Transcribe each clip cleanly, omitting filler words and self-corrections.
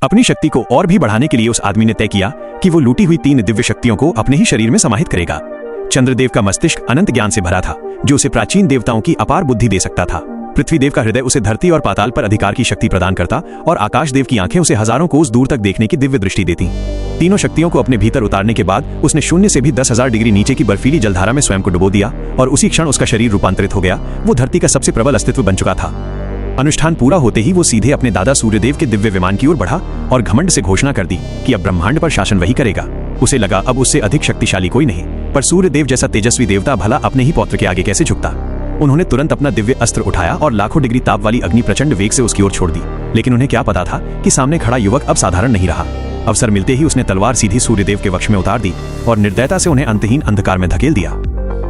अपनी शक्ति को और भी बढ़ाने के लिए उस आदमी ने तय किया कि वो लूटी हुई 3 दिव्य शक्तियों को अपने ही शरीर में समाहित करेगा। चंद्रदेव का मस्तिष्क अनंत ज्ञान से भरा था, जो उसे प्राचीन देवताओं की अपार बुद्धि दे सकता था। पृथ्वीदेव का हृदय उसे धरती और पाताल पर अधिकार की शक्ति प्रदान करता और आकाशदेव की आंखें उसे हजारों कोस दूर तक देखने की दिव्य दृष्टि देती। तीनों शक्तियों को अपने भीतर उतारने के बाद उसने शून्य से भी 10,000 डिग्री नीचे की बर्फीली जलधारा में स्वयं को डुबो दिया और उसी क्षण उसका शरीर रूपांतरित हो गया। वो धरती का सबसे प्रबल अस्तित्व बन चुका था। अनुष्ठान पूरा होते ही वो सीधे अपने दादा सूर्यदेव के दिव्य विमान की ओर बढ़ा और घमंड से घोषणा कर दी कि अब ब्रह्मांड पर शासन वही करेगा। उसे लगा अब उससे अधिक शक्तिशाली कोई नहीं, पर सूर्यदेव जैसा तेजस्वी देवता भला अपने ही पौत्र के आगे कैसे झुकता। उन्होंने तुरंत अपना दिव्य अस्त्र उठाया और लाखों डिग्री ताप वाली अग्नि प्रचंड वेग से उसकी ओर छोड़ दी। लेकिन उन्हें क्या पता था कि सामने खड़ा युवक अब साधारण नहीं रहा। अवसर मिलते ही उसने तलवार सीधी सूर्यदेव के वक्ष में उतार दी और निर्दयता से उन्हें अंतहीन अंधकार में धकेल दिया।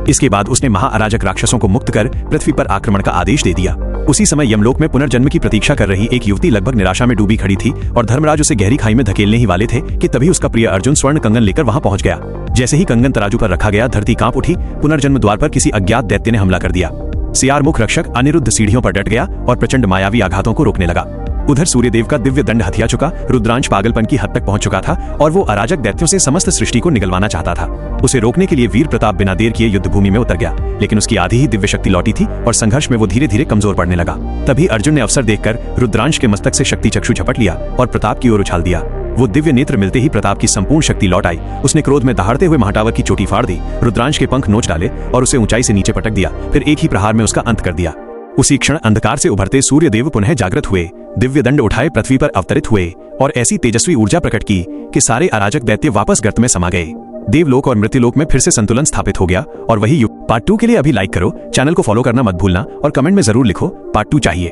इसके बाद उसने महाअराजक राक्षसों को मुक्त कर पृथ्वी पर आक्रमण का आदेश दे दिया। उसी समय यमलोक में पुनर्जन्म की प्रतीक्षा कर रही एक युवती लगभग निराशा में डूबी खड़ी थी और धर्मराज उसे गहरी खाई में धकेलने ही वाले थे कि तभी उसका प्रिय अर्जुन स्वर्ण कंगन लेकर वहां पहुंच गया। जैसे ही कंगन तराजू पर रखा गया, धरती कांप उठी। पुनर्जन्म द्वार पर किसी अज्ञात दैत्य ने हमला कर दिया। सियारमुख रक्षक अनिरुद्ध सीढ़ियों पर डट गया और प्रचंड मायावी आघातों को रोकने लगा। उधर सूर्यदेव का दिव्य दंड हथिया चुका, रुद्रांश पागलपन की हद तक पहुंच चुका था और वो अराजक दैत्यों से समस्त सृष्टि को निगलवाना चाहता था। उसे रोकने के लिए वीर प्रताप बिना देर किए युद्ध भूमि में उतर गया, लेकिन उसकी आधी ही दिव्य शक्ति लौटी थी और संघर्ष में वो धीरे धीरे कमजोर पड़ने लगा। तभी अर्जुन ने अवसर देखकर रुद्रांश के मस्तक से शक्ति चक्षु झपट लिया और प्रताप की ओर उछाल दिया। वो दिव्य नेत्र मिलते ही प्रताप की संपूर्ण शक्ति लौट आई। उसने क्रोध में दहाड़ते हुए महाटावर की चोटी फाड़ दी, रुद्रांश के पंख नोच डाले और उसे ऊंचाई से नीचे पटक दिया। फिर एक ही प्रहार में उसका अंत कर दिया। उसी क्षण अंधकार से उभरते सूर्यदेव पुनः जागृत हुए, दिव्य दंड उठाए पृथ्वी पर अवतरित हुए और ऐसी तेजस्वी ऊर्जा प्रकट की कि सारे अराजक दैत्य वापस गर्त में समा गए। देवलोक और मृत्युलोक में फिर से संतुलन स्थापित हो गया और वही युग। पार्ट 2 के लिए अभी लाइक करो, चैनल को फॉलो करना मत भूलना और कमेंट में जरूर लिखो पार्ट 2 चाहिए।